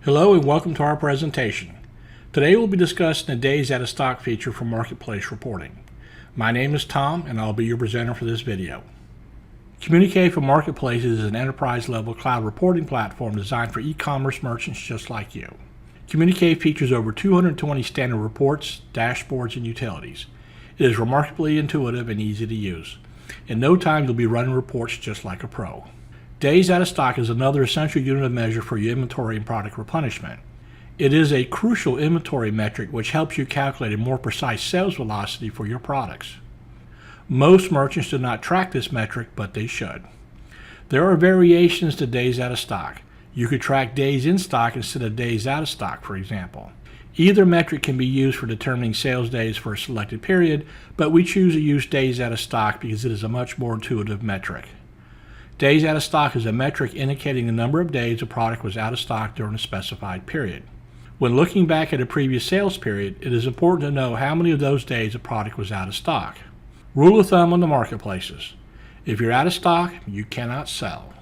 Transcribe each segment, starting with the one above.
Hello and welcome to our presentation. Today we'll be discussing the Days Out of Stock feature for Marketplace Reporting. My name is Tom and I'll be your presenter for this video. Communicate for Marketplaces is an enterprise-level cloud reporting platform designed for e-commerce merchants just like you. Communicate features over 220 standard reports, dashboards, and utilities. It is remarkably intuitive and easy to use. In no time you'll be running reports just like a pro. Days out of stock is another essential unit of measure for your inventory and product replenishment. It is a crucial inventory metric which helps you calculate a more precise sales velocity for your products. Most merchants do not track this metric, but they should. There are variations to days out of stock. You could track days in stock instead of days out of stock, for example. Either metric can be used for determining sales days for a selected period, but we choose to use days out of stock because it is a much more intuitive metric. Days out of stock is a metric indicating the number of days a product was out of stock during a specified period. When looking back at a previous sales period, it is important to know how many of those days a product was out of stock. Rule of thumb on the marketplaces: if you're out of stock, you cannot sell.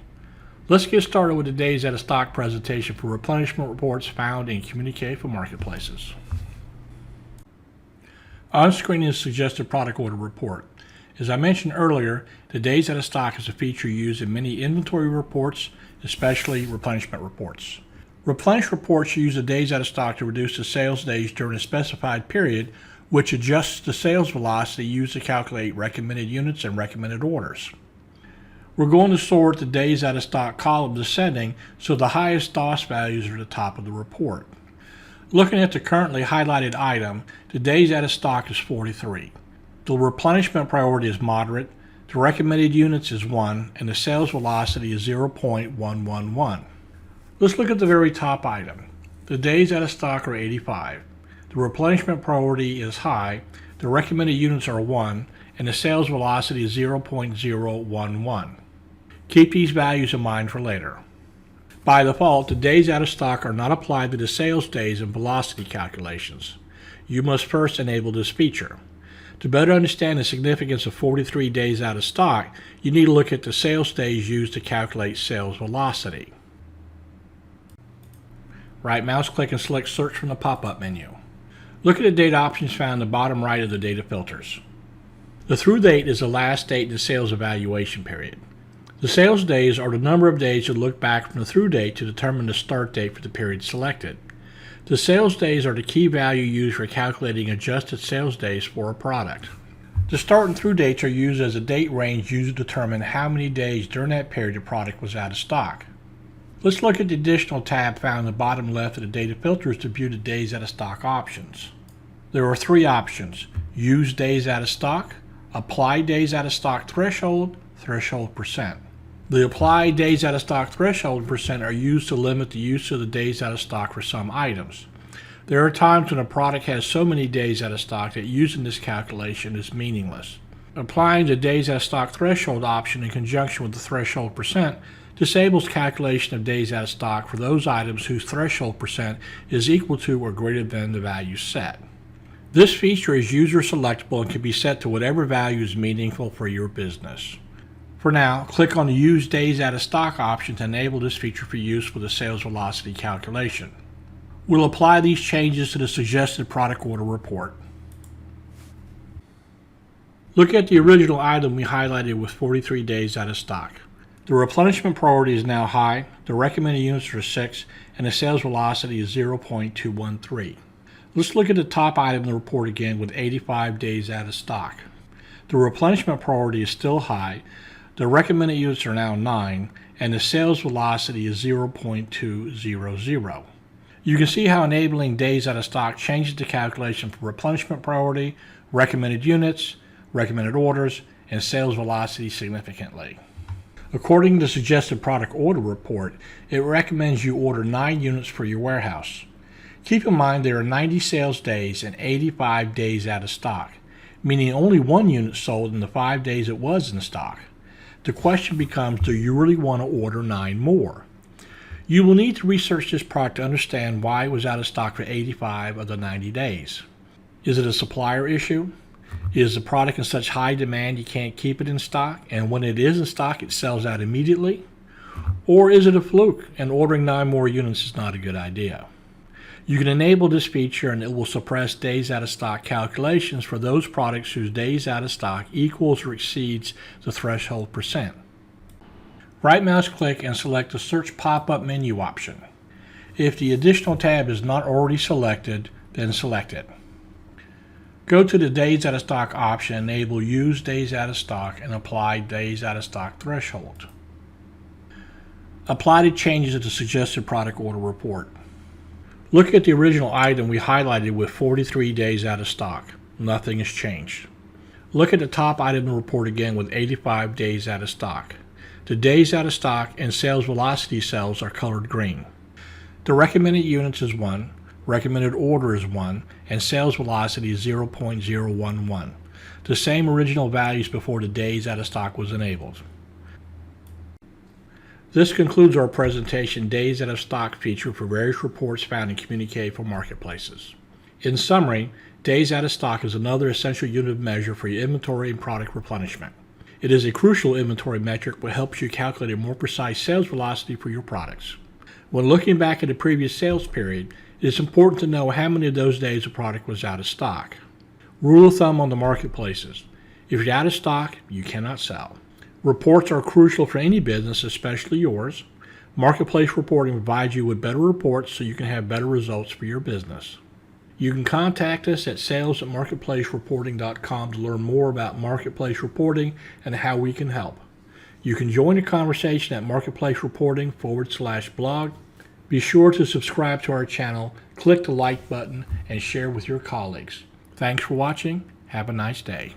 Let's get started with the Days Out of Stock presentation for replenishment reports found in Communicate for Marketplaces. On screen is suggested product order report. As I mentioned earlier, the Days Out of Stock is a feature used in many inventory reports, especially replenishment reports. Replenish reports use the Days Out of Stock to reduce the sales days during a specified period, which adjusts the sales velocity used to calculate recommended units and recommended orders. We're going to sort the Days Out of Stock column descending so the highest DOOS values are at the top of the report. Looking at the currently highlighted item, the Days Out of Stock is 43. The replenishment priority is moderate, the recommended units is 1, and the sales velocity is 0.111. Let's look at the very top item. The days out of stock are 85. The replenishment priority is high, the recommended units are 1, and the sales velocity is 0.011. Keep these values in mind for later. By default, the days out of stock are not applied to the sales days and velocity calculations. You must first enable this feature. To better understand the significance of 43 days out of stock, you need to look at the sales days used to calculate sales velocity. Right mouse click and select Search from the pop-up menu. Look at the date options found in the bottom right of the data filters. The through date is the last date in the sales evaluation period. The sales days are the number of days you look back from the through date to determine the start date for the period selected. The sales days are the key value used for calculating adjusted sales days for a product. The start and through dates are used as a date range used to determine how many days during that period the product was out of stock. Let's look at the additional tab found in the bottom left of the data filters to view the days out of stock options. There are three options: Use days out of stock, Apply days out of stock threshold, Threshold percent. The Apply days out of stock threshold percent are used to limit the use of the days out of stock for some items. There are times when a product has so many days out of stock that using this calculation is meaningless. Applying the days out of stock threshold option in conjunction with the threshold percent disables calculation of days out of stock for those items whose threshold percent is equal to or greater than the value set. This feature is user selectable and can be set to whatever value is meaningful for your business. For now, click on the Use Days Out of Stock option to enable this feature for use with a sales velocity calculation. We'll apply these changes to the suggested product order report. Look at the original item we highlighted with 43 days out of stock. The replenishment priority is now high, the recommended units are 6, and the sales velocity is 0.213. Let's look at the top item in the report again with 85 days out of stock. The replenishment priority is still high, the recommended units are now 9, and the sales velocity is 0.200. You can see how enabling days out of stock changes the calculation for replenishment priority, recommended units, recommended orders, and sales velocity significantly. According to the suggested product order report, it recommends you order 9 units for your warehouse. Keep in mind there are 90 sales days and 85 days out of stock, meaning only 1 unit sold in the 5 days it was in stock. The question becomes, do you really want to order 9 more? You will need to research this product to understand why it was out of stock for 85 of the 90 days. Is it a supplier issue? Is the product in such high demand you can't keep it in stock, and when it is in stock it sells out immediately? Or is it a fluke and ordering 9 more units is not a good idea? You can enable this feature and it will suppress days out of stock calculations for those products whose days out of stock equals or exceeds the threshold percent. Right mouse click and select the search pop-up menu option. If the additional tab is not already selected, then select it. Go to the days out of stock option, enable use days out of stock and apply days out of stock threshold. Apply the changes to the suggested product order report. Look at the original item we highlighted with 43 days out of stock. Nothing has changed. Look at the top item in the report again with 85 days out of stock. The days out of stock and sales velocity cells are colored green. The recommended units is 1, recommended order is 1, and sales velocity is 0.011. The same original values before the days out of stock was enabled. This concludes our presentation Days Out of Stock feature for various reports found in Communique for marketplaces. In summary, Days Out of Stock is another essential unit of measure for your inventory and product replenishment. It is a crucial inventory metric that helps you calculate a more precise sales velocity for your products. When looking back at the previous sales period, it is important to know how many of those days a product was out of stock. Rule of thumb on the marketplaces: if you're out of stock, you cannot sell. Reports are crucial for any business, especially yours. Marketplace reporting provides you with better reports so you can have better results for your business. You can contact us at sales@marketplacereporting.com to learn more about marketplace reporting and how we can help. You can join the conversation at marketplacereporting.com/blog. Be sure to subscribe to our channel, click the like button, and share with your colleagues. Thanks for watching. Have a nice day.